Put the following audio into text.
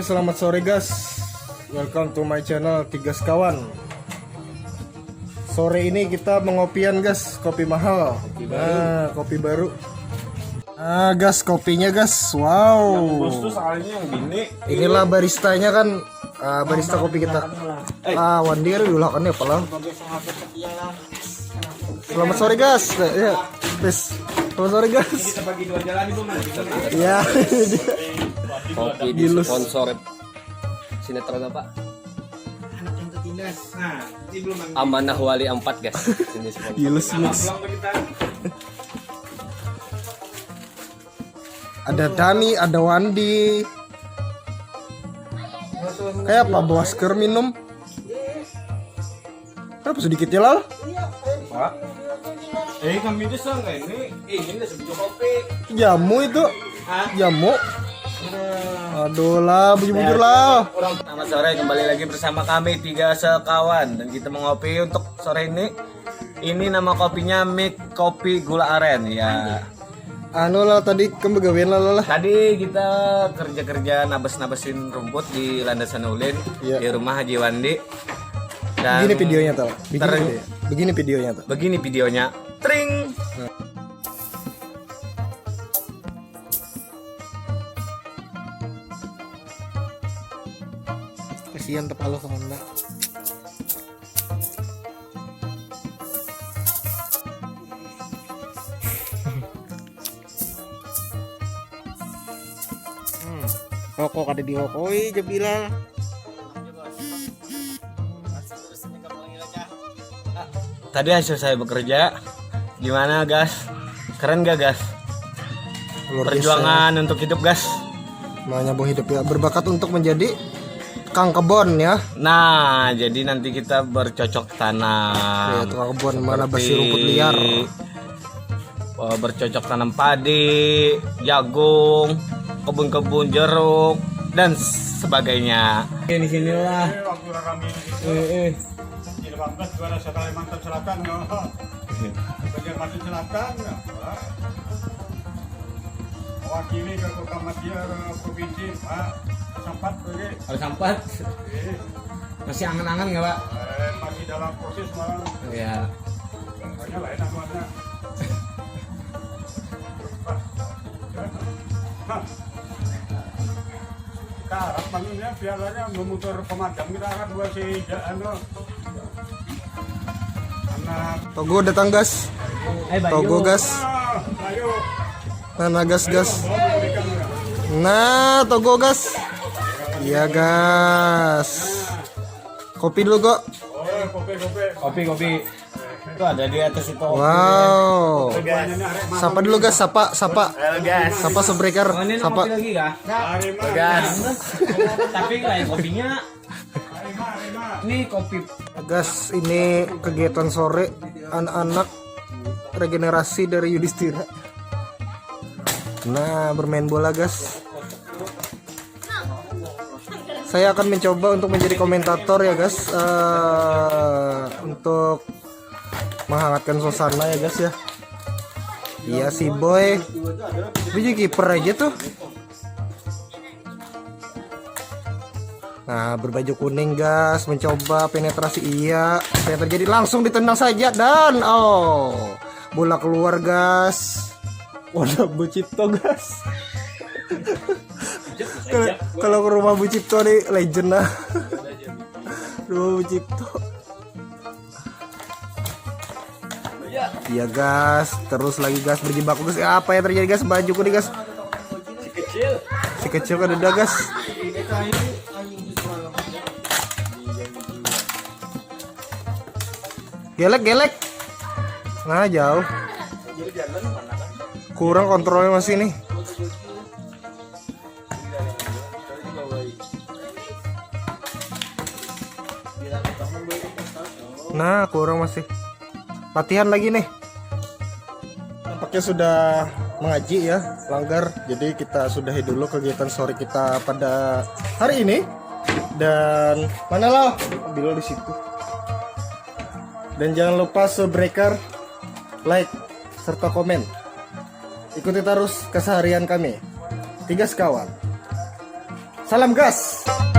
selamat sore guys. Welcome to my channel Tiga Sekawan. Sore ini kita mengopian guys, kopi mahal. Kopi baru. Gas kopinya gas. Wow. Inilah baristanya kan, barista kopi kita. Wandi kan dulu kan ya pelang. Selamat sore guys. Ya, selamat sore guys. Kita bagi dua jalan itu Ya. Kopi di sponsor sinetron apa? Anak yang tertindas. Nah, ini belum Amanah Wali 4 guys. Ini sponsor. Yulus mix. Ada Dani, ada Wandi. Kayak apa bawa masker minum? Kenapa sedikit ya lal? Pak. Kami itu enggak ini udah sebiji kopi. Jamu itu. Jamu. Aduh lah, bujur-bujur lah. Selamat sore, kembali lagi bersama kami Tiga Sekawan dan kita mengopi untuk sore ini. Ini nama kopinya Mik Kopi Gula Aren ya. Anu lah tadi kebegawian lah. Tadi kita kerja nabes-nabesin rumput di Landasan Ulin Iya. di rumah Haji Wandi. Dan Begini videonya tuh. Begini videonya tuh. begini videonya. Tring. Kasihan tepalo sama Anda. Rokok ada di hokoi Jabila. Tadi hasil saya bekerja. Gimana gas? Keren gak gas? Luar biasa. Perjuangan untuk hidup gas. Makanya hidup ya, berbakat untuk menjadi kang kebon ya. Nah, jadi nanti kita bercocok Ya, tanam. tukang kebon mana basi rumput liar. Bercocok tanam padi, jagung, kebun-kebun jeruk dan sebagainya. Di sinilah. Waktu rame di 18 juara Sata Kalimantan Selatan Banjarmasin Selatan mewakili ke Kota Madiun provinsi Pak sempat Harus sampat. Masih angan-angan nggak Pak? masih dalam proses malah Ya. banyak lah enak-enaknya. Kita harap bangunnya biarnya memutar pemadam, kita harap dua si anak Togo datang gas. Togo gas. ayo Nah gas. Nah Togo gas. Iya gas. Kopi dulu kok. Kopi. Itu ada di atas itu. Wow. Sapa dulu gas. Sapa. Halo gas. Sapa sebreaker. Oh, ini Sapa. kopi lagi kah? Gas. Tapi kayak kopinya. Ini kopi. Gas ini kegiatan sore anak-anak regenerasi dari Yudhistira. Nah bermain bola gas. Saya akan mencoba untuk menjadi komentator ya guys, untuk menghangatkan suasana ya guys ya. Iya si boy, biji kiper aja tuh. Nah berbaju kuning gas, mencoba penetrasi iya. Apa yang terjadi langsung ditendang saja dan bola keluar gas. Waduh Bu Cipto gas. Kalau ke rumah Bu Cipto nih legend lah. Rumah Bu Cipto. Iya gas, terus lagi gas berjibaku gas. Apa yang terjadi gas? Bajuku nih gas. Si kecil kan udah gas. Gelek. Nah jauh. Kurang kontrolnya masih nih. Nah kurang masih. Latihan lagi nih. Nampaknya sudah mengaji ya, langgar. Jadi kita sudahi dulu kegiatan sore kita pada hari ini. Dan mana lah? Bilo di situ. Dan jangan lupa subscribe, like, serta komen. Ikuti terus keseharian kami Tiga Sekawan. Salam gas.